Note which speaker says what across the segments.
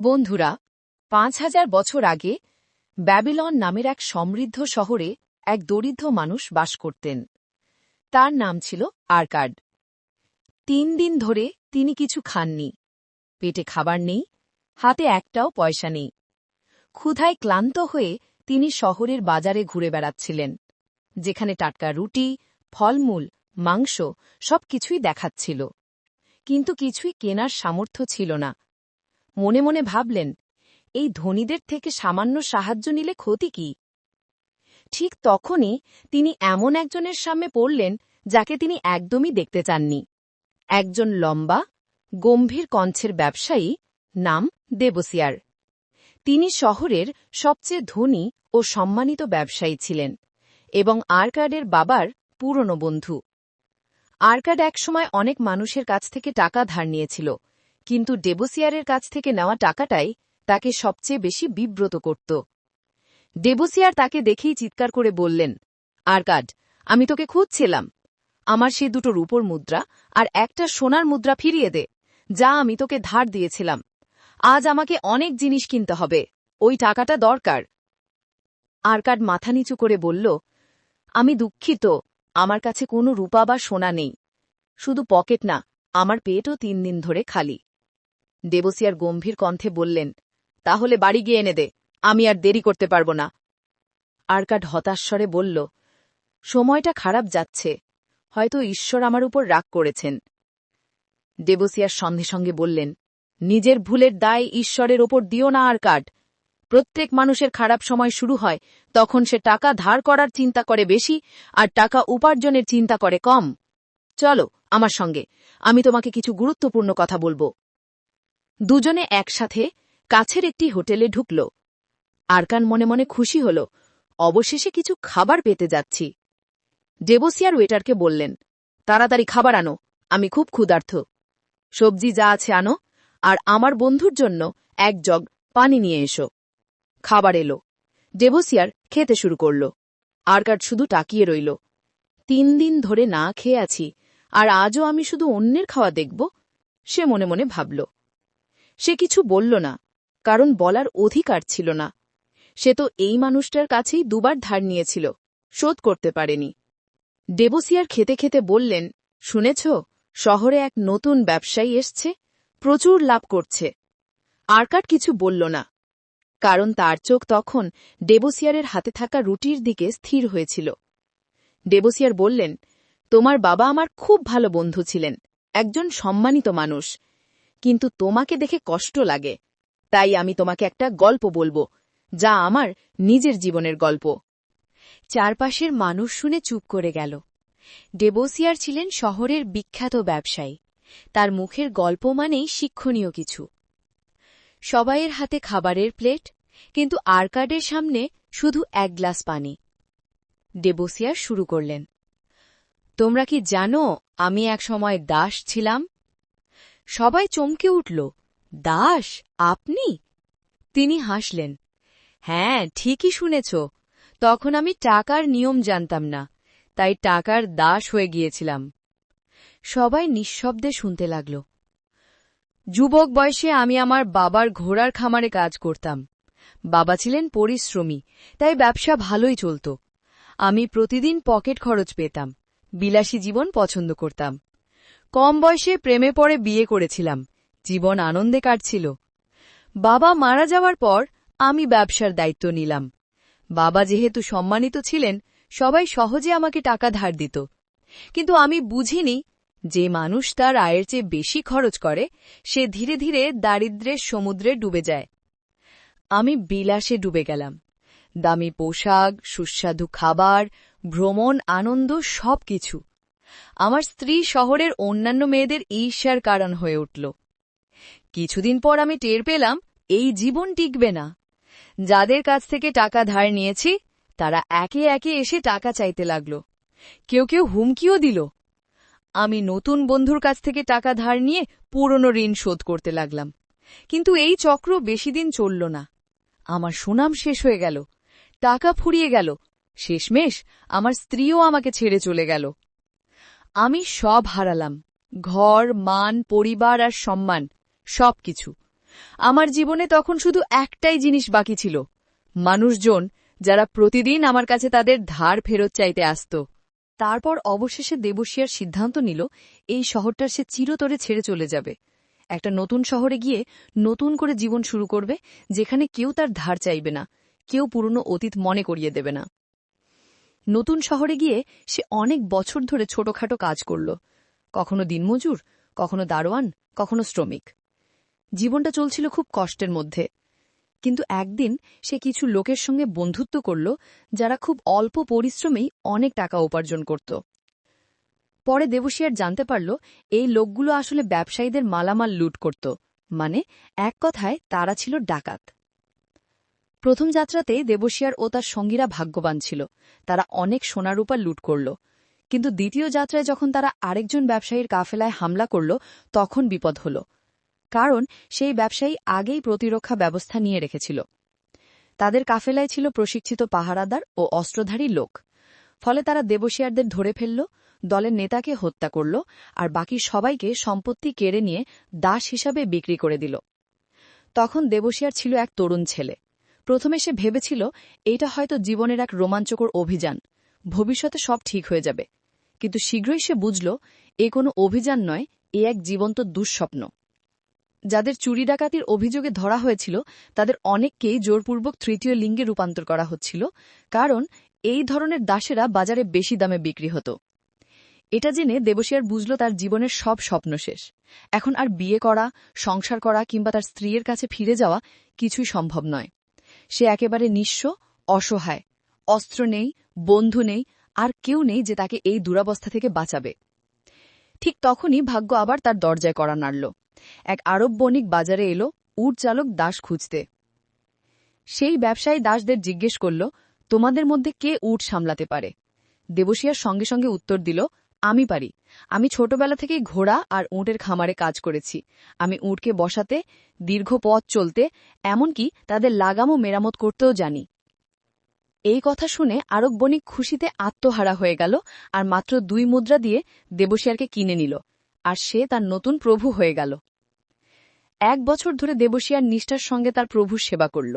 Speaker 1: বন্ধুরা, ৫,০০০ বছর আগে ব্যাবিলন নামের এক সমৃদ্ধ শহরে এক দরিদ্র মানুষ বাস করতেন। তার নাম ছিল আরকাড। ৩ দিন ধরে তিনি কিছু খাননি। পেটে খাবার নেই, হাতে একটাও পয়সা নেই। ক্ষুধায় ক্লান্ত হয়ে তিনি শহরের বাজারে ঘুরে বেড়াচ্ছিলেন, যেখানে টাটকা রুটি, ফলমূল, মাংস সবকিছুই দেখাচ্ছিল, কিন্তু কিছুই কেনার সামর্থ্য ছিল না। মনে মনে ভাবলেন, এই ধনীদের থেকে সামান্য সাহায্য নিলে ক্ষতি কি? ঠিক তখনই তিনি এমন একজনের সামনে পড়লেন যাকে তিনি একদমই দেখতে চাননি। একজন লম্বা, গম্ভীর কণ্ঠের ব্যবসায়ী, নাম দেবসিয়ার। তিনি শহরের সবচেয়ে ধনী ও সম্মানিত ব্যবসায়ী ছিলেন এবং আরকাডের বাবার পুরনো বন্ধু। আরকাড একসময় অনেক মানুষের কাছ থেকে টাকা ধার নিয়েছিল, কিন্তু দেবসিয়ারের কাছ থেকে নেওয়া টাকাটাই তাকে সবচেয়ে বেশি বিব্রত করত। দেবসিয়ার তাকে দেখেই চিৎকার করে বললেন, আরকাড, আমি তোকে খুঁজছিলাম। আমার সেই 2টো রূপোর মুদ্রা আর একটা সোনার মুদ্রা ফিরিয়ে দে, যা আমি তোকে ধার দিয়েছিলাম। আজ আমাকে অনেক জিনিস কিনতে হবে, ওই টাকাটা দরকার। আরকাড মাথা নিচু করে বলল, আমি দুঃখিত, আমার কাছে কোনো রূপা বা সোনা নেই। শুধু পকেট না, আমার পেটও 3 দিন ধরে খালি। দেবসিয়ার গম্ভীর কণ্ঠে বললেন, তাহলে বাড়ি গিয়ে এনে দে, আমি আর দেরি করতে পারব না। আরকাড হতাশ্বরে বলল, সময়টা খারাপ যাচ্ছে, হয়তো ঈশ্বর আমার উপর রাগ করেছেন। দেবসিয়ার সঙ্গে সঙ্গে বললেন, নিজের ভুলের দায় ঈশ্বরের ওপর দিও না আরকাড। প্রত্যেক মানুষের খারাপ সময় শুরু হয় তখন সে টাকা ধার করার চিন্তা করে বেশি আর টাকা উপার্জনের চিন্তা করে কম। চলো আমার সঙ্গে, আমি তোমাকে কিছু গুরুত্বপূর্ণ কথা বলবো। দুজনে একসাথে কাছের একটি হোটেলে ঢুকল। আরকান মনে মনে খুশি হল, অবশেষে কিছু খাবার পেতে যাচ্ছি। দেবসিয়ার ওয়েটারকে বললেন, তাড়াতাড়ি খাবার আনো, আমি খুব ক্ষুধার্ত। সবজি যা আছে আনো, আর আমার বন্ধুর জন্য 1 জগ পানি নিয়ে এসো। খাবার এলো। দেবসিয়ার খেতে শুরু করল। আরকাড শুধু তাকিয়ে রইল। 3 দিন ধরে না খেয়ে আছি, আর আজও আমি শুধু অন্যের খাওয়া দেখব, সে মনে মনে ভাবল। সে কিছু বলল না, কারণ বলার অধিকার ছিল না। সে তো এই মানুষটার কাছেই 2বার ধার নিয়েছিল, শোধ করতে পারেনি। দেবসিয়ার খেতে খেতে বললেন, শুনেছ, শহরে এক নতুন ব্যবসায়ী এসছে, প্রচুর লাভ করছে। আরকাড কিছু বলল না, কারণ তার চোখ তখন দেবসিয়ারের হাতে থাকা রুটির দিকে স্থির হয়েছিল। দেবসিয়ার বললেন, তোমার বাবা আমার খুব ভালো বন্ধু ছিলেন, একজন সম্মানিত মানুষ, কিন্তু তোমাকে দেখে কষ্ট লাগে, তাই আমি তোমাকে একটা গল্প বলবো, যা আমার নিজের জীবনের গল্প। চারপাশের মানুষ শুনে চুপ করে গেল। দেবসিয়ার ছিলেন শহরের বিখ্যাত ব্যবসায়ী, তার মুখের গল্প মানেই শিক্ষণীয় কিছু। সবাইয়ের হাতে খাবারের প্লেট, কিন্তু আরকাডের সামনে শুধু 1 গ্লাস পানি। দেবসিয়ার শুরু করলেন, তোমরা কি জানো আমি এক সময় দাস ছিলাম? সবাই চমকে উঠল, দাস, আপনি? তিনি হাসলেন, হ্যাঁ, ঠিকই শুনেছ, তখন আমি টাকার নিয়ম জানতাম না, তাই টাকার দাস হয়ে গিয়েছিলাম। সবাই নিঃশব্দে শুনতে লাগল। যুবক বয়সে আমি আমার বাবার ঘোড়ার খামারে কাজ করতাম। বাবা ছিলেন পরিশ্রমী, তাই ব্যবসা ভালোই চলত। আমি প্রতিদিন পকেট খরচ পেতাম, বিলাসী জীবন পছন্দ করতাম। কম বয়সে প্রেমে পড়ে বিয়ে করেছিলাম, জীবন আনন্দে কাটছিল। বাবা মারা যাওয়ার পর আমি ব্যবসার দায়িত্ব নিলাম। বাবা যেহেতু সম্মানিত ছিলেন, সবাই সহজে আমাকে টাকা ধার দিত, কিন্তু আমি বুঝিনি যে মানুষ তার আয়ের চেয়ে বেশি খরচ করে সে ধীরে ধীরে দারিদ্র্যের সমুদ্রে ডুবে যায়। আমি বিলাসে ডুবে গেলাম, দামি পোশাক, সুস্বাদু খাবার, ভ্রমণ, আনন্দ, সবকিছু। আমার স্ত্রী শহরের অন্যান্য মেয়েদের ঈর্ষার কারণ হয়ে উঠল। কিছুদিন পর আমি টের পেলাম এই জীবন টিকবে না। যাদের কাছ থেকে টাকা ধার নিয়েছি তারা একে একে এসে টাকা চাইতে লাগল, কেউ কেউ হুমকিও দিল। আমি নতুন বন্ধুর কাছ থেকে টাকা ধার নিয়ে পুরনো ঋণ শোধ করতে লাগলাম, কিন্তু এই চক্র বেশিদিন চলল না। আমার সুনাম শেষ হয়ে গেল, টাকা ফুরিয়ে গেল, শেষমেশ আমার স্ত্রীও আমাকে ছেড়ে চলে গেল। আমি সব হারালাম, ঘর, মান, পরিবার আর সম্মান, সবকিছু।
Speaker 2: আমার জীবনে তখন শুধু একটাই জিনিস বাকি ছিল, মানুষজন যারা প্রতিদিন আমার কাছে তাদের ধার ফেরত চাইতে আসত। তারপর অবশেষে দেবশিয়ার সিদ্ধান্ত নিল এই শহরটার সে চিরতরে ছেড়ে চলে যাবে, একটা নতুন শহরে গিয়ে নতুন করে জীবন শুরু করবে, যেখানে কেউ তার ধার চাইবে না, কেউ পুরনো অতীত মনে করিয়ে দেবে না। নতুন শহরে গিয়ে সে অনেক বছর ধরে ছোটখাটো কাজ করল, কখনো দিনমজুর, কখনো দারোয়ান, কখনো শ্রমিক। জীবনটা চলছিল খুব কষ্টের মধ্যে। কিন্তু একদিন সে কিছু লোকের সঙ্গে বন্ধুত্ব করল, যারা খুব অল্প পরিশ্রমেই অনেক টাকা উপার্জন করত। পরে দেবশিয়ার জানতে পারল এই লোকগুলো আসলে ব্যবসায়ীদের মালামাল লুট করত, মানে এক কথায় তারা ছিল ডাকাত। প্রথম যাত্রাতে দেবশিয়ার ও তার সঙ্গীরা ভাগ্যবান ছিল, তারা অনেক সোনারূপা লুট করল। কিন্তু দ্বিতীয় যাত্রায় যখন তারা আরেকজন ব্যবসায়ীর কাফেলায় হামলা করল, তখন বিপদ হল, কারণ সেই ব্যবসায়ী আগেই প্রতিরক্ষা ব্যবস্থা নিয়ে রেখেছিল। তাদের কাফেলায় ছিল প্রশিক্ষিত পাহারাদার ও অস্ত্রধারী লোক। ফলে তারা দেবশিয়ারদের ধরে ফেলল, দলের নেতাকে হত্যা করল, আর বাকি সবাইকে সম্পত্তি কেড়ে নিয়ে দাস হিসাবে বিক্রি করে দিল। তখন দেবশিয়ার ছিল এক তরুণ ছেলে। প্রথমে সে ভেবেছিল এইটা হয়তো জীবনের এক রোমাঞ্চকর অভিযান, ভবিষ্যতে সব ঠিক হয়ে যাবে। কিন্তু শীঘ্রই সে বুঝল এ কোনো অভিযান নয়, এ এক জীবন্ত দুঃস্বপ্ন। যাদের চুরি ডাকাতির অভিযোগে ধরা হয়েছিল তাদের অনেককেই জোরপূর্বক তৃতীয় লিঙ্গে রূপান্তর করা হচ্ছিল, কারণ এই ধরনের দাসেরা বাজারে বেশি দামে বিক্রি হতো। এটা জেনে দেবশিয়ার বুঝল তার জীবনের সব স্বপ্ন শেষ। এখন আর বিয়ে করা, সংসার করা কিংবা তার স্ত্রীর কাছে ফিরে যাওয়া কিছুই সম্ভব নয়। সে একেবারে নিঃস্ব, অসহায়, অস্ত্র নেই, বন্ধু নেই, আর কেউ নেই যে তাকে এই দুরাবস্থা থেকে বাঁচাবে। ঠিক তখনই ভাগ্য আবার তার দরজায় কড়া নাড়ল। এক আরব বণিক বাজারে এলো উট চালক দাস খুঁজতে। সেই ব্যবসায়ী দাসদের জিজ্ঞেস করল, তোমাদের মধ্যে কে উট সামলাতে পারে? দেবশিয়ার সঙ্গে সঙ্গে উত্তর দিল, আমি পারি। আমি ছোটবেলা থেকেই ঘোড়া আর উটের খামারে কাজ করেছি। আমি উটকে বসাতে, দীর্ঘ পথ চলতে, এমনকি তাদের লাগাম ও মেরামত করতেও জানি। এই কথা শুনে আরব বণিক খুশিতে আত্মহারা হয়ে গেল আর মাত্র 2 মুদ্রা দিয়ে দেবশিয়ারকে কিনে নিল, আর সে তার নতুন প্রভু হয়ে গেল। 1 বছর ধরে দেবশিয়ার নিষ্ঠার সঙ্গে তার প্রভুর সেবা করল।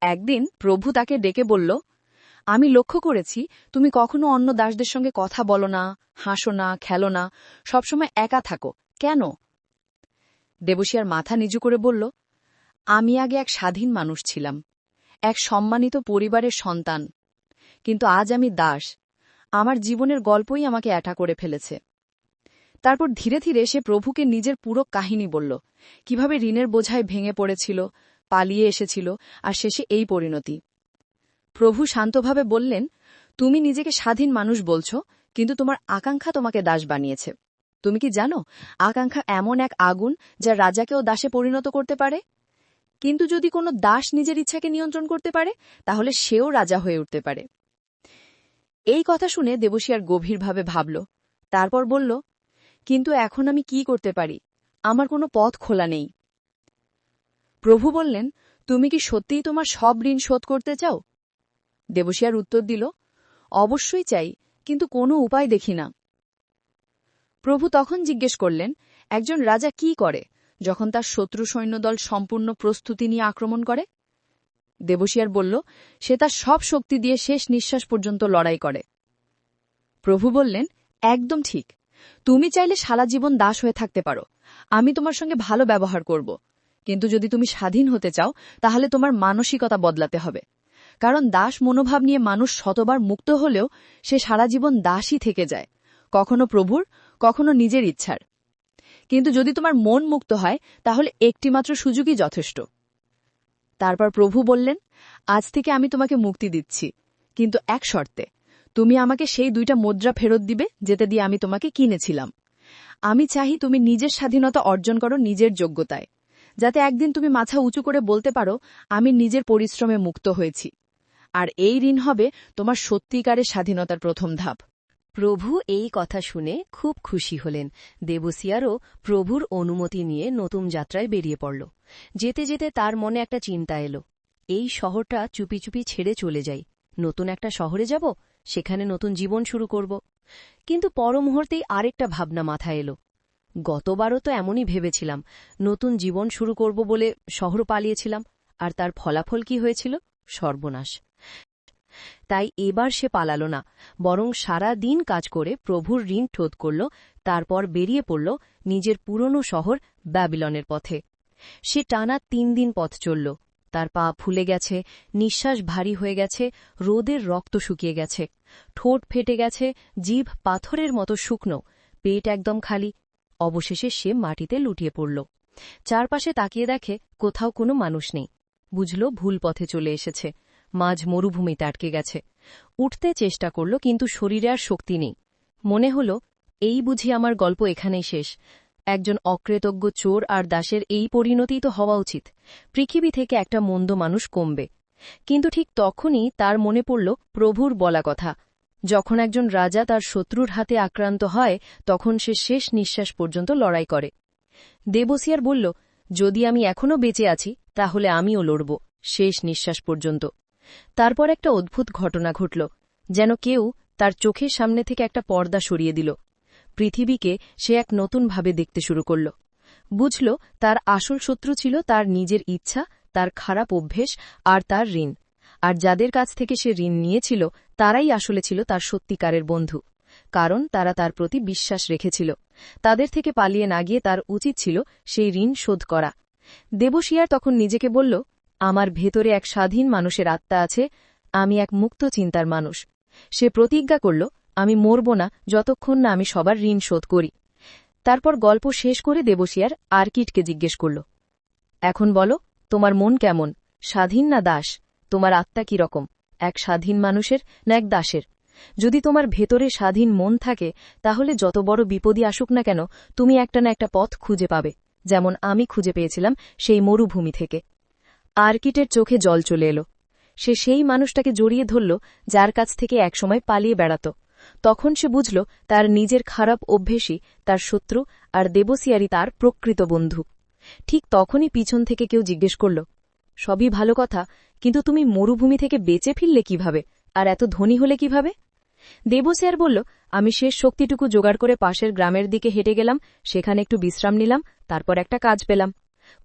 Speaker 2: একদিন প্রভু তাকে ডেকে বলল, আমি লক্ষ্য করেছি তুমি কখনো অন্য দাসদের সঙ্গে কথা বলো না, হাসো না, খেলো না, সবসময় একা থাকো, কেন? দেবশিয়ার মাথা নিচু করে বলল, আমি আগে এক স্বাধীন মানুষ ছিলাম, এক সম্মানিত পরিবারের সন্তান। কিন্তু আজ আমি দাস। আমার জীবনের গল্পই আমাকে একা করে ফেলেছে। তারপর ধীরে ধীরে সে প্রভুকে নিজের পুরো কাহিনী বলল, কিভাবে ঋণের বোঝায় ভেঙে পড়েছিল, পালিয়ে এসেছিল, আর শেষে এই পরিণতি। প্রভু শান্তভাবে বললেন, তুমি নিজেকে স্বাধীন মানুষ বলছ, কিন্তু তোমার আকাঙ্ক্ষা তোমাকে দাস বানিয়েছে। তুমি কি জানো, আকাঙ্ক্ষা এমন এক আগুন যা রাজাকেও দাসে পরিণত করতে পারে। কিন্তু যদি কোনো দাস নিজের ইচ্ছাকে নিয়ন্ত্রণ করতে পারে, তাহলে সেও রাজা হয়ে উঠতে পারে। এই কথা শুনে দেবশিয়ার গভীরভাবে ভাবল। তারপর বলল, কিন্তু এখন আমি কি করতে পারি? আমার কোনো পথ খোলা নেই। প্রভু বললেন, তুমি কি সত্যিই তোমার সব ঋণ শোধ করতে চাও? দেবশিয়ার উত্তর দিল, অবশ্যই চাই, কিন্তু কোনো উপায় দেখি না। প্রভু তখন জিজ্ঞেস করলেন, একজন রাজা কি করে যখন তার শত্রু সৈন্যদল সম্পূর্ণ প্রস্তুতি নিয়ে আক্রমণ করে? দেবশিয়ার বলল, সে তার সব শক্তি দিয়ে শেষ নিঃশ্বাস পর্যন্ত লড়াই করে। প্রভু বললেন, একদম ঠিক। তুমি চাইলে সারা জীবন দাস হয়ে থাকতে পারো, আমি তোমার সঙ্গে ভালো ব্যবহার করব। কিন্তু যদি তুমি স্বাধীন হতে চাও, তাহলে তোমার মানসিকতা বদলাতে হবে। কারণ দাস মনোভাব নিয়ে মানুষ শতবার মুক্ত হলেও সে সারা জীবন দাসই থেকে যায়, কখনো প্রভুর, কখনো নিজের ইচ্ছার। কিন্তু যদি তোমার মন মুক্ত হয়, তাহলে একটিমাত্র সুযোগই যথেষ্ট। তারপর প্রভু বললেন, আজ থেকে আমি তোমাকে মুক্তি দিচ্ছি, কিন্তু এক শর্তে। তুমি আমাকে সেই 2টা মুদ্রা ফেরত দিবে যেতে দিয়ে আমি তোমাকে কিনেছিলাম। আমি চাই তুমি নিজের স্বাধীনতা অর্জন করো নিজের যোগ্যতায়, যাতে একদিন তুমি মাথা উঁচু করে বলতে পারো, আমি নিজের পরিশ্রমে মুক্ত হয়েছি। আর এই ঋণ হবে তোমার সত্যিকারের স্বাধীনতার প্রথম ধাপ।
Speaker 3: প্রভু এই কথা শুনে খুব খুশি হলেন। দেবশিয়ারও প্রভুর অনুমতি নিয়ে নতুন যাত্রায় বেরিয়ে পড়ল। যেতে যেতে তার মনে একটা চিন্তা এলো, এই শহরটা চুপি চুপি ছেড়ে চলে যাই, নতুন একটা শহরে যাব, সেখানে নতুন জীবন শুরু করব। কিন্তু পর মুহূর্তেই আরেকটা ভাবনা মাথায় এলো, গতবারও তো এমনই ভেবেছিলাম, নতুন জীবন শুরু করব বলে শহর পালিয়েছিলাম, আর তার ফলাফল কি হয়েছিল? সর্বনাশ। তাই এবার সে পালাল না, বরং সারা দিন কাজ করে প্রভুর ঋণ শোধ করল, তারপর বেরিয়ে পড়ল নিজের পুরনো শহর ব্যাবিলনের পথে। সে টানা 3 দিন পথ চলল। তার পা ফুলে গেছে, নিঃশ্বাস ভারী হয়ে গেছে, রোদের রক্ত শুকিয়ে গেছে, ঠোঁট ফেটে গেছে, জিভ পাথরের মতো শুকনো, পেট একদম খালি। অবশেষে সে মাটিতে লুটিয়ে পড়ল। চারপাশে তাকিয়ে দেখে কোথাও কোনো মানুষ নেই। বুঝল ভুল পথে চলে এসেছে, মাঝ মরুভূমিতে আটকে গেছে। উঠতে চেষ্টা করল, কিন্তু শরীরে আর শক্তি নেই। মনে হল, এই বুঝি আমার গল্প এখানেই শেষ। একজন অকৃতজ্ঞ চোর আর দাসের এই পরিণতিই তো হওয়া উচিত। পৃথিবী থেকে একটা মন্দ মানুষ কমবে। কিন্তু ঠিক তখনই তার মনে পড়ল প্রভুর বলা কথা, যখন একজন রাজা তার শত্রুর হাতে আক্রান্ত হয় তখন সে শেষ নিঃশ্বাস পর্যন্ত লড়াই করে। দেবসিয়ার বলল, যদি আমি এখনও বেঁচে আছি তাহলে আমিও লড়ব, শেষ নিঃশ্বাস পর্যন্ত। তারপর একটা অদ্ভুত ঘটনা ঘটল, যেন কেউ তার চোখের সামনে থেকে একটা পর্দা সরিয়ে দিল। পৃথিবীকে সে এক নতুনভাবে দেখতে শুরু করল। বুঝল তার আসল শত্রু ছিল তার নিজের ইচ্ছা, তার খারাপ অভ্যেস আর তার ঋণ। আর যাদের কাছ থেকে সে ঋণ নিয়েছিল তারাই আসলে ছিল তার সত্যিকারের বন্ধু, কারণ তারা তার প্রতি বিশ্বাস রেখেছিল। তাদের থেকে পালিয়ে না গিয়ে তার উচিত ছিল সেই ঋণ শোধ করা। দেবশিয়ার তখন নিজেকে বলল, আমার ভেতরে এক স্বাধীন মানুষের আত্মা আছে, আমি এক মুক্ত চিন্তার মানুষ। সে প্রতিজ্ঞা করল, আমি মরব না যতক্ষণ না আমি সবার ঋণ শোধ করি। তারপর গল্প শেষ করে দেবশিয়ার আর্কিটকে জিজ্ঞেস করল, এখন বলো, তোমার মন কেমন, স্বাধীন না দাস? তোমার আত্মা কি রকম, এক স্বাধীন মানুষের না এক দাসের? যদি তোমার ভেতরে স্বাধীন মন থাকে তাহলে যত বড় বিপদই আসুক না কেন তুমি একটা না একটা পথ খুঁজে পাবে, যেমন আমি খুঁজে পেয়েছিলাম সেই মরুভূমি থেকে। আর্কিটের চোখে জল চলে এলো। সে সেই মানুষটাকে জড়িয়ে ধরল যার কাছ থেকে একসময় পালিয়ে বেড়াত। তখন সে বুঝল তার নিজের খারাপ অভ্যেসই তার শত্রু আর দেবসিয়ারি তার প্রকৃত বন্ধু। ঠিক তখনই পিছন থেকে কেউ জিজ্ঞেস করল, সবই ভালো কথা, কিন্তু তুমি মরুভূমি থেকে বেঁচে ফিরলে কিভাবে, আর এত ধনী হলে কিভাবে? দেবসিয়ার বলল, আমি শেষ শক্তিটুকু জোগাড় করে পাশের গ্রামের দিকে হেঁটে গেলাম, সেখানে একটু বিশ্রাম নিলাম, তারপর একটা কাজ পেলাম।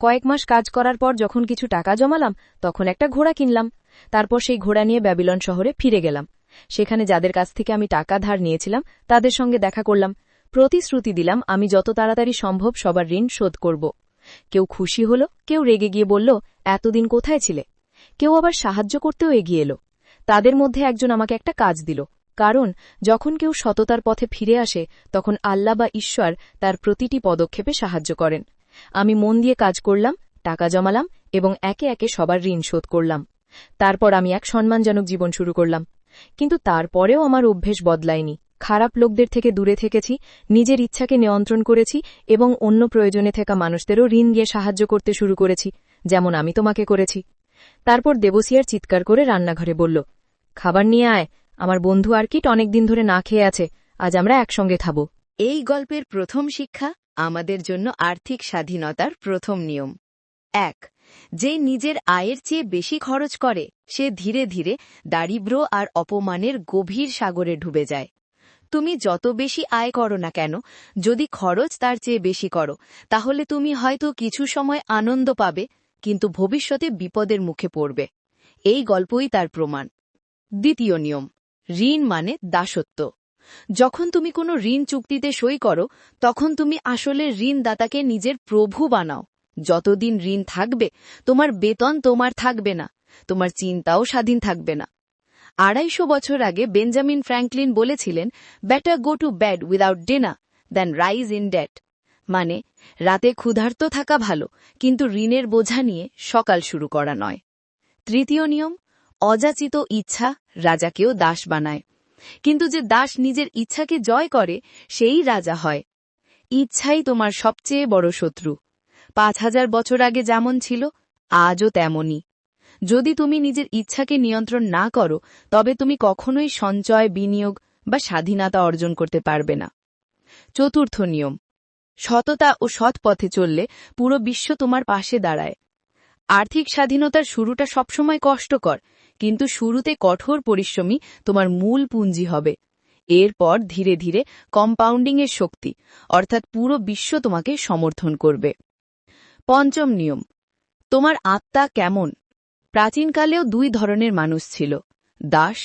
Speaker 3: কয়েক মাস কাজ করার পর যখন কিছু টাকা জমালাম তখন একটা ঘোড়া কিনলাম। তারপর সেই ঘোড়া নিয়ে ব্যাবিলন শহরে ফিরে গেলাম। সেখানে যাদের কাছ থেকে আমি টাকা ধার নিয়েছিলাম তাদের সঙ্গে দেখা করলাম, প্রতিশ্রুতি দিলাম আমি যত তাড়াতাড়ি সম্ভব সবার ঋণ শোধ করব। কেউ খুশি হল, কেউ রেগে গিয়ে বলল, এতদিন কোথায় ছিলে? কেউ আবার সাহায্য করতেও এগিয়ে এলো। তাদের মধ্যে একজন আমাকে একটা কাজ দিল, কারণ যখন কেউ সততার পথে ফিরে আসে তখন আল্লাহ বা ঈশ্বর তার প্রতিটি পদক্ষেপে সাহায্য করেন। আমি মন দিয়ে কাজ করলাম, টাকা জমালাম এবং একে একে সবার ঋণ শোধ করলাম। তারপর আমি এক সম্মানজনক জীবন শুরু করলাম। কিন্তু তারপরেও আমার অভ্যেস বদলায়নি। খারাপ লোকদের থেকে দূরে থেকেছি, নিজের ইচ্ছাকে নিয়ন্ত্রণ করেছি এবং অন্য প্রয়োজনে থাকা মানুষদেরও ঋণ দিয়ে সাহায্য করতে শুরু করেছি, যেমন আমি তোমাকে করেছি। তারপর দেবসিয়ার চিৎকার করে রান্নাঘরে বলল, খাবার নিয়ে আয়, আমার বন্ধু আর্কিট অনেকদিন ধরে না খেয়ে আছে, আজ আমরা একসঙ্গে খাব।
Speaker 1: এই গল্পের প্রথম শিক্ষা আমাদের জন্য আর্থিক স্বাধীনতার প্রথম নিয়ম। 1. যে নিজের আয়ের চেয়ে বেশি খরচ করে সে ধীরে ধীরে দারিদ্র্য আর অপমানের গভীর সাগরে ডুবে যায়। তুমি যত বেশি আয় করো না কেন, যদি খরচ তার চেয়ে বেশি করো তাহলে তুমি হয়তো কিছু সময় আনন্দ পাবে, কিন্তু ভবিষ্যতে বিপদের মুখে পড়বে। এই গল্পই তার প্রমাণ। দ্বিতীয় নিয়ম, ঋণ মানে দাসত্ব। যখন তুমি কোনো ঋণ চুক্তিতে সই করো তখন তুমি আসলে ঋণদাতাকে নিজের প্রভু বানাও। যতদিন ঋণ থাকবে তোমার বেতন তোমার থাকবে না, তোমার চিন্তাও স্বাধীন থাকবে না। 250 বছর আগে বেঞ্জামিন ফ্র্যাঙ্কলিন বলেছিলেন, better go to bed without dinner than rise in debt. মানে, রাতে ক্ষুধার্ত থাকা ভালো, কিন্তু ঋণের বোঝা নিয়ে সকাল শুরু করা নয়। তৃতীয় নিয়ম, অযাচিত ইচ্ছা রাজাকেও দাস বানায়, কিন্তু যে দাস নিজের ইচ্ছাকে জয় করে সেই রাজা হয়। ইচ্ছাই তোমার সবচেয়ে বড় শত্রু। 5000 বছর আগে যেমন ছিল আজও তেমনই। যদি তুমি নিজের ইচ্ছাকে নিয়ন্ত্রণ না করো তবে তুমি কখনোই সঞ্চয়, বিনিয়োগ বা স্বাধীনতা অর্জন করতে পারবে না। চতুর্থ নিয়ম, সততা ও সৎ পথে চললে পুরো বিশ্ব তোমার পাশে দাঁড়ায়। আর্থিক স্বাধীনতার শুরুটা সবসময় কষ্টকর, কিন্তু শুরুতে কঠোর পরিশ্রমী তোমার মূল পুঁজি হবে।
Speaker 2: এরপর ধীরে ধীরে কম্পাউন্ডিংয়ের শক্তি অর্থাৎ পুরো বিশ্ব তোমাকে সমর্থন করবে। পঞ্চম নিয়ম, তোমার আত্মা কেমন? প্রাচীনকালেও দুই ধরনের মানুষ ছিল, দাস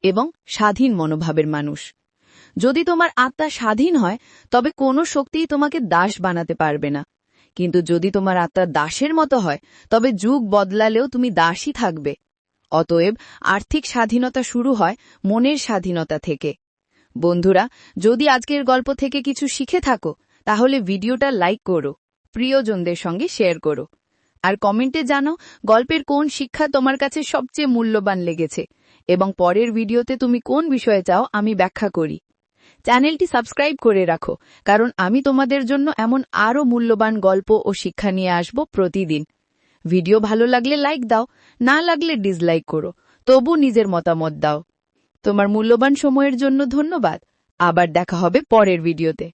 Speaker 2: এবং স্বাধীন মনোভাবের মানুষ। যদি তোমার আত্মা স্বাধীন হয় তবে কোনো শক্তিই তোমাকে দাস বানাতে পারবে না, কিন্তু যদি তোমার আত্মা দাসের মতো হয় তবে যুগ বদলালেও তুমি দাসই থাকবে। অতএব আর্থিক স্বাধীনতা শুরু হয় মনের স্বাধীনতা থেকে। বন্ধুরা, যদি আজকের গল্প থেকে কিছু শিখে থাকো তাহলে ভিডিওটা লাইক করো, প্রিয়জনদের সঙ্গে শেয়ার করো, আর কমেন্টে জানাও গল্পের কোন শিক্ষা তোমার কাছে সবচেয়ে মূল্যবান লেগেছে এবং পরের ভিডিওতে তুমি কোন বিষয়ে চাও আমি ব্যাখ্যা করি। চ্যানেলটি সাবস্ক্রাইব করে রাখো, কারণ আমি তোমাদের জন্য এমন আরও মূল্যবান গল্প ও শিক্ষা নিয়ে আসব প্রতিদিন। ভিডিও ভালো লাগলে লাইক দাও, না লাগলে ডিসলাইক করো, তবু নিজের মতামত দাও। তোমার মূল্যবান সময়ের জন্য ধন্যবাদ। আবার দেখা হবে পরের ভিডিওতে।